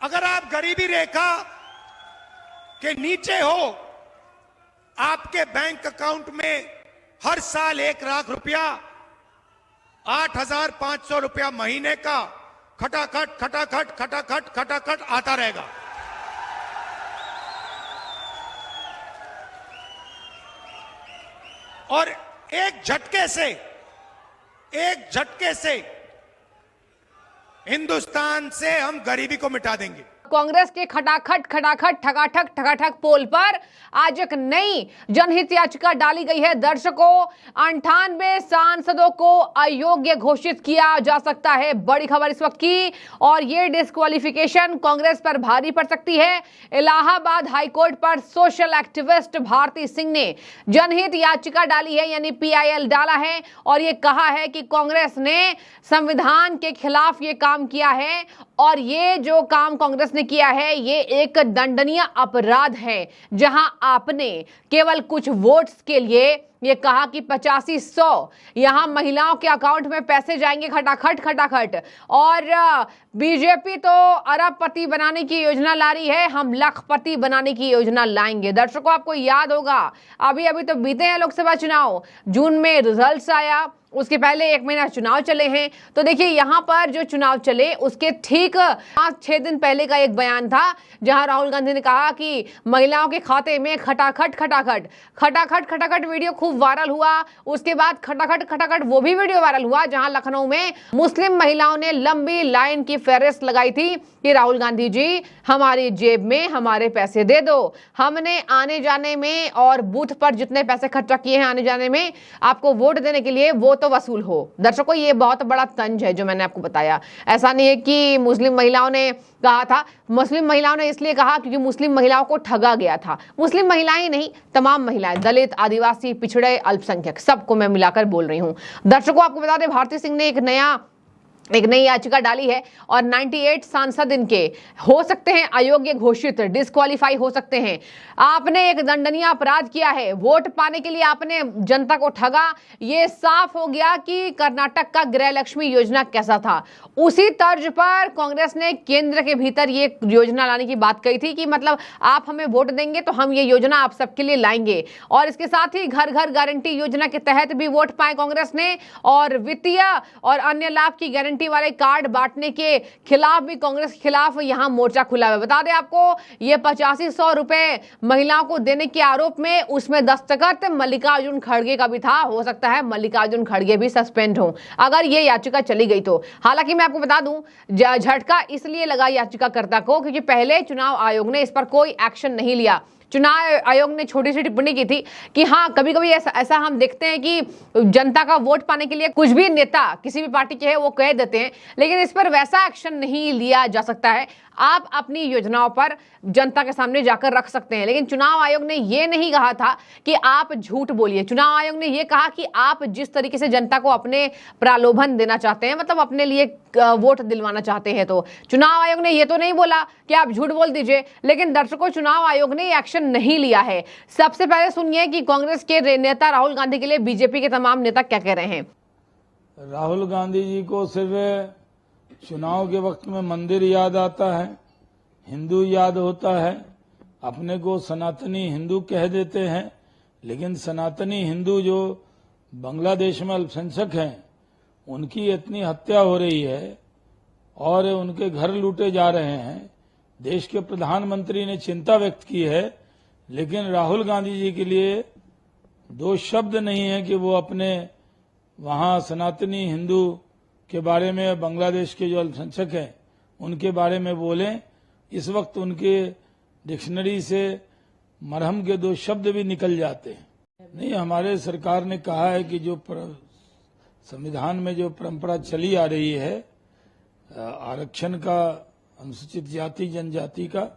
अगर आप गरीबी रेखा के नीचे हो, आपके बैंक अकाउंट में हर साल 1 लाख रुपया, 8,500 रुपया महीने का खटाखट खटाखट खटाखट खटाखट आता रहेगा। और एक झटके से हिंदुस्तान से हम गरीबी को मिटा देंगे। कांग्रेस के खटाखट खटाखट ठगाठक ठगाठक पोल पर आज एक नई जनहित याचिका डाली गई है। दर्शकों, 98 सांसदों को अयोग्य घोषित किया जा सकता है, बड़ी खबर इस वक्त की, और ये डिस्क्वालिफिकेशन कांग्रेस पर भारी पड़ सकती है। इलाहाबाद हाईकोर्ट पर सोशल एक्टिविस्ट भारती सिंह ने जनहित याचिका डाली है, यानी PIL डाला है, और ये कहा है कि कांग्रेस ने संविधान के खिलाफ ये काम किया है, और ये जो काम कांग्रेस ने किया है ये एक दंडनीय अपराध है, जहां आपने केवल कुछ वोट्स के लिए ये कहा कि 8500 यहां महिलाओं के अकाउंट में पैसे जाएंगे खटाखट खटाखट, और बीजेपी तो अरबपति बनाने की योजना ला रही है, हम लखपति बनाने की योजना लाएंगे। दर्शकों, आपको याद होगा अभी तो बीते हैं लोकसभा चुनाव, जून में रिजल्ट्स आया, उसके पहले 1 महीना चुनाव चले हैं। तो देखिए यहाँ पर जो चुनाव चले उसके ठीक 5-6 दिन पहले का एक बयान था, जहां राहुल गांधी ने कहा कि महिलाओं के खाते में खटाखट खटाखट खटाखट खटाखट वीडियो खूब वायरल हुआ। उसके बाद खटाखट खटाखट वो भी वीडियो वायरल हुआ जहां लखनऊ में मुस्लिम महिलाओं ने लंबी लाइन की फेहरिस्त लगाई थी कि राहुल गांधी जी हमारी जेब में हमारे पैसे दे दो, हमने आने जाने में और बूथ पर जितने पैसे खर्चा किए हैं आने जाने में, आपको वोट देने के लिए वो तो वसूल हो। दर्शकों, ये बहुत बड़ा तंज है जो मैंने आपको बताया। ऐसा नहीं है कि मुस्लिम महिलाओं ने कहा था, मुस्लिम महिलाओं ने इसलिए कहा क्योंकि मुस्लिम महिलाओं को ठगा गया था। मुस्लिम महिलाएं ही नहीं, तमाम महिलाएं, दलित, आदिवासी, पिछड़े, अल्पसंख्यक, सबको मैं मिलाकर बोल रही हूं। दर्शकों, आपको बता दें भारती सिंह ने एक नई याचिका डाली है, और 98 सांसद इनके हो सकते हैं अयोग्य घोषित, डिस्क्वालीफाई हो सकते हैं। आपने एक दंडनीय अपराध किया है, वोट पाने के लिए आपने जनता को ठगा। ये साफ हो गया कि कर्नाटक का गृह लक्ष्मी योजना कैसा था। उसी तर्ज पर कांग्रेस ने केंद्र के भीतर ये योजना लाने की बात कही थी कि मतलब आप हमें वोट देंगे तो हम ये योजना आप सबके लिए लाएंगे, और इसके साथ ही घर घर गारंटी योजना के तहत भी वोट पाए कांग्रेस ने, और वित्तीय और अन्य लाभ की गारंटी वाले कार्ड बांटने के खिलाफ भी कांग्रेस के खिलाफ यहां मोर्चा खुला है। बता दें आपको, ये 8500 रुपए महिलाओं को देने के आरोप में उसमें दस्तखत मल्लिकार्जुन खड़गे का भी था। हो सकता है मल्लिकार्जुन खड़गे भी सस्पेंड हो अगर ये याचिका चली गई तो। हालांकि मैं आपको बता दूं, झटका इसलिए लगा याचिकाकर्ता को क्योंकि पहले चुनाव आयोग ने इस पर कोई एक्शन नहीं लिया। चुनाव आयोग ने छोटी सी टिप्पणी की थी कि हाँ, कभी कभी ऐसा हम देखते हैं कि जनता का वोट पाने के लिए कुछ भी नेता किसी भी पार्टी के है वो कह देते हैं, लेकिन इस पर वैसा एक्शन नहीं लिया जा सकता है। आप अपनी योजनाओं पर जनता के सामने जाकर रख सकते हैं, लेकिन चुनाव आयोग ने ये नहीं कहा था कि आप झूठ बोलिए। चुनाव आयोग ने ये कहा कि आप जिस तरीके से जनता को अपने प्रलोभन देना चाहते हैं, मतलब अपने लिए वोट दिलवाना चाहते हैं, तो चुनाव आयोग ने ये तो नहीं बोला कि आप झूठ बोल दीजिए। लेकिन दर्शकों, चुनाव आयोग ने एक्शन नहीं लिया है। सबसे पहले सुनिए कि कांग्रेस के नेता राहुल गांधी के लिए बीजेपी के तमाम नेता क्या कह रहे हैं। राहुल गांधी जी को सिर्फ चुनाव के वक्त में मंदिर याद आता है, हिंदू याद होता है, अपने को सनातनी हिंदू कह देते हैं, लेकिन सनातनी हिंदू जो बांग्लादेश में अल्पसंख्यक हैं उनकी इतनी हत्या हो रही है और उनके घर लूटे जा रहे हैं। देश के प्रधानमंत्री ने चिंता व्यक्त की है, लेकिन राहुल गांधी जी के लिए 2 शब्द नहीं है कि वो अपने वहां सनातनी हिंदू के बारे में, बांग्लादेश के जो अल्पसंख्यक हैं उनके बारे में बोलें। इस वक्त उनके डिक्शनरी से मरहम के 2 शब्द भी निकल जाते हैं। नहीं, हमारे सरकार ने कहा है कि जो संविधान में जो परंपरा चली आ रही है आरक्षण का, अनुसूचित जाति जनजाति का,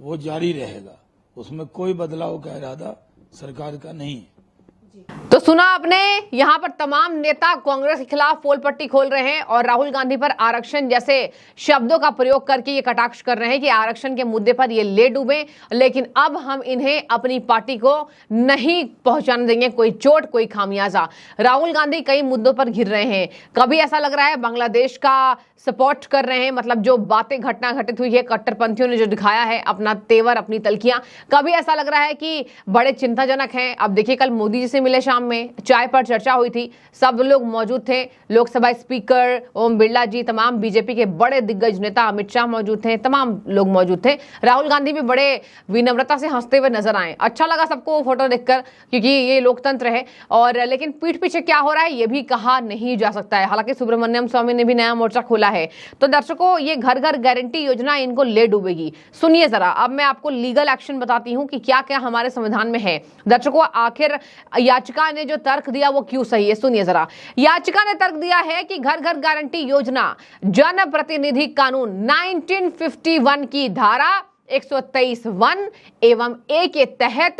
वो जारी रहेगा। उसमें कोई बदलाव का इरादा सरकार का नहीं है। तो सुना आपने, यहाँ पर तमाम नेता कांग्रेस के खिलाफ पोल पट्टी खोल रहे हैं और राहुल गांधी पर आरक्षण जैसे शब्दों का प्रयोग करके ये कटाक्ष कर रहे हैं कि आरक्षण के मुद्दे पर ये ले डूबे, लेकिन अब हम इन्हें अपनी पार्टी को नहीं पहुंचाने देंगे कोई चोट, कोई खामियाजा। राहुल गांधी कई मुद्दों पर घिर रहे हैं। कभी ऐसा लग रहा है बांग्लादेश का सपोर्ट कर रहे हैं, मतलब जो बातें घटना घटित हुई है, कट्टरपंथियों ने जो दिखाया है अपना तेवर, अपनी तलखियां। कभी ऐसा लग रहा है कि बड़े चिंताजनक हैं। अब देखिए, कल मोदी जी से मिले, शाम में चाय पर चर्चा हुई थी, सब लोग मौजूद थे। लोकसभा स्पीकर ओम बिरला जी, तमाम बीजेपी के बड़े दिग्गज नेता, अमित शाह मौजूद थे, तमाम लोग मौजूद थे। राहुल गांधी भी बड़े विनम्रता से हंसते हुए नजर आए। अच्छा लगा सबको फोटो देखकर, क्योंकि ये लोकतंत्र है। और लेकिन पीठ पीछे क्या हो रहा है ये भी कहा नहीं जा सकता है। हालांकि सुब्रमण्यम स्वामी ने भी नया मोर्चा खोला है। तो दर्शकों, ये घर घर गारंटी योजना इनको ले डूबेगी। सुनिए जरा, अब मैं आपको लीगल एक्शन बताती हूं कि क्या क्या हमारे संविधान में है। दर्शकों, आखिर याचिका ने जो तर्क दिया वो क्यों सही है, सुनिए जरा। याचिका ने तर्क दिया है कि घर घर गारंटी योजना जन प्रतिनिधि कानून 1951 की धारा 123(1) एवं ए के तहत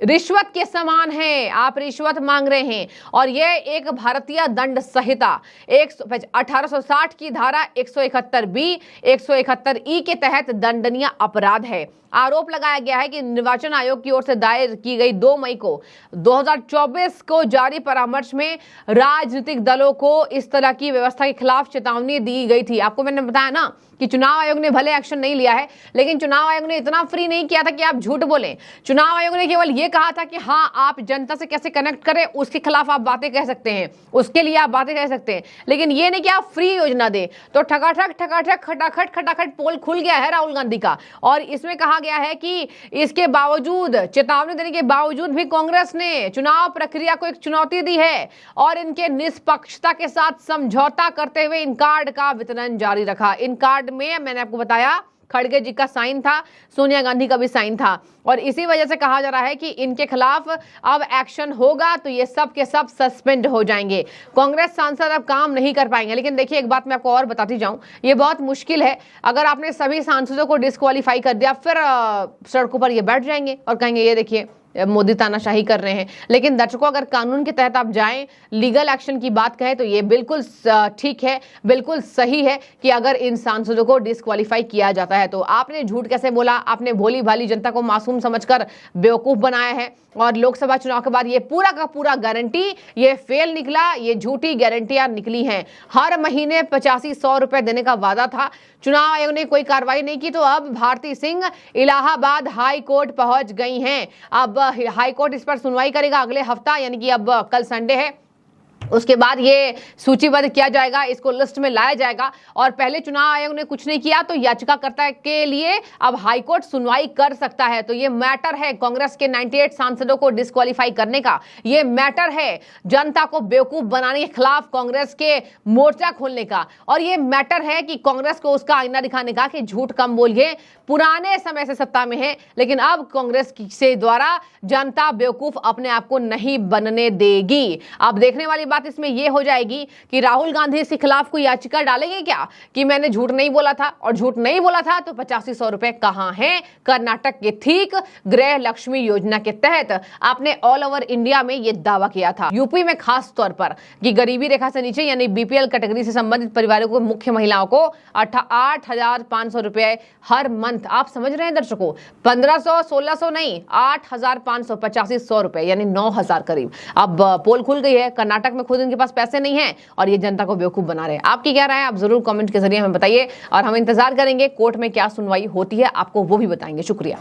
रिश्वत के समान है। आप रिश्वत मांग रहे हैं और यह एक भारतीय दंड संहिता 1860 की धारा 171(b) 171(e) के तहत दंडनीय अपराध है। आरोप लगाया गया है कि निर्वाचन आयोग की ओर से दायर की गई 2 मई को 2024 को जारी परामर्श में राजनीतिक दलों को इस तरह की व्यवस्था के खिलाफ चेतावनी दी गई थी। आपको मैंने बताया ना कि चुनाव आयोग ने भले एक्शन नहीं लिया है, लेकिन चुनाव आयोग ने इतना फ्री नहीं किया था कि आप झूठ बोलें। चुनाव आयोग ने केवल यह कहा था कि हाँ, आप जनता से कैसे कनेक्ट करें उसके खिलाफ आप बातें कह सकते हैं, उसके लिए आप बातें कह सकते हैं, लेकिन ये नहीं कि आप फ्री योजना दे। तो ठकाठक ठकाठक खटाखट खटाखट पोल खुल गया है राहुल गांधी का। और इसमें कहा गया है कि इसके बावजूद, चेतावनी देने के बावजूद भी कांग्रेस ने चुनाव प्रक्रिया को एक चुनौती दी है और इनके निष्पक्षता के साथ समझौता करते हुए इन कार्ड का वितरण जारी रखा। इन कार्ड में मैंने आपको बताया खड़गे जी का साइन था, सोनिया गांधी का भी साइन था, और इसी वजह से कहा जा रहा है कि इनके खिलाफ अब एक्शन होगा तो ये सब के सब सस्पेंड हो जाएंगे। कांग्रेस सांसद अब काम नहीं कर पाएंगे। लेकिन देखिए, एक बात मैं आपको और बताती जाऊं, ये बहुत मुश्किल है। अगर आपने सभी सांसदों को डिस्क्वालीफाई कर दिया, फिर सड़कों पर ये बैठ जाएंगे और कहेंगे ये देखिए मोदी तानाशाही कर रहे हैं। लेकिन दर्शकों, अगर कानून के तहत आप जाएं, लीगल एक्शन की बात कहें तो ये बिल्कुल ठीक है, बिल्कुल सही है कि अगर इन सांसदों को डिस्क्वालीफाई किया जाता है। तो आपने झूठ कैसे बोला? आपने भोली भाली जनता को मासूम समझकर बेवकूफ बनाया है और लोकसभा चुनाव के बाद ये पूरा का पूरा गारंटी ये फेल निकला। ये झूठी गारंटियां निकली हैं। हर महीने 85-100 रुपए देने का वादा था। चुनाव आयोग ने कोई कार्रवाई नहीं की, तो अब भारती सिंह इलाहाबाद हाई कोर्ट पहुंच गई हैं। अब हाई कोर्ट इस पर सुनवाई करेगा अगले हफ्ता, यानी कि अब कल संडे है। उसके बाद ये सूचीबद्ध किया जाएगा, इसको लिस्ट में लाया जाएगा। और पहले चुनाव आयोग ने कुछ नहीं किया तो याचिकाकर्ता के लिए अब हाईकोर्ट सुनवाई कर सकता है। तो ये मैटर है कांग्रेस के 98 सांसदों को डिस्क्वालीफाई करने का। ये मैटर है जनता को बेवकूफ बनाने के खिलाफ कांग्रेस के मोर्चा खोलने का। और ये मैटर है कि कांग्रेस को उसका आईना दिखाने का कि झूठ कम बोलिए, पुराने समय से सत्ता में है, लेकिन अब कांग्रेस से द्वारा जनता बेवकूफ अपने आप को नहीं बनने देगी। अब देखने वाली बात इसमें यह हो जाएगी कि राहुल गांधी इसके खिलाफ कोई याचिका डालेंगे क्या कि मैंने झूठ नहीं बोला था, और झूठ नहीं बोला था तो 85-100 रुपए कहां हैं? कर्नाटक के ठीक गृह लक्ष्मी योजना के तहत आपने ऑल ओवर इंडिया में यह दावा किया था। यूपी में खास तौर पर कि गरीबी रेखा से नीचे यानी बीपीएल कैटेगरी से संबंधित परिवारों को, मुख्य महिलाओं को 8,500 रुपए हर मंथ। आप समझ रहे हैं दर्शकों, 1500-1600 नहीं, 8,500, 85-100 रुपए यानी 9,000 करीब। अब पोल खुल गई है। कर्नाटक में खुद इनके पास पैसे नहीं है और ये जनता को बेवकूफ बना रहे हैं। आपकी क्या राय है? आप जरूर कमेंट के जरिए हमें बताइए और हम इंतजार करेंगे कोर्ट में क्या सुनवाई होती है, आपको वो भी बताएंगे। शुक्रिया।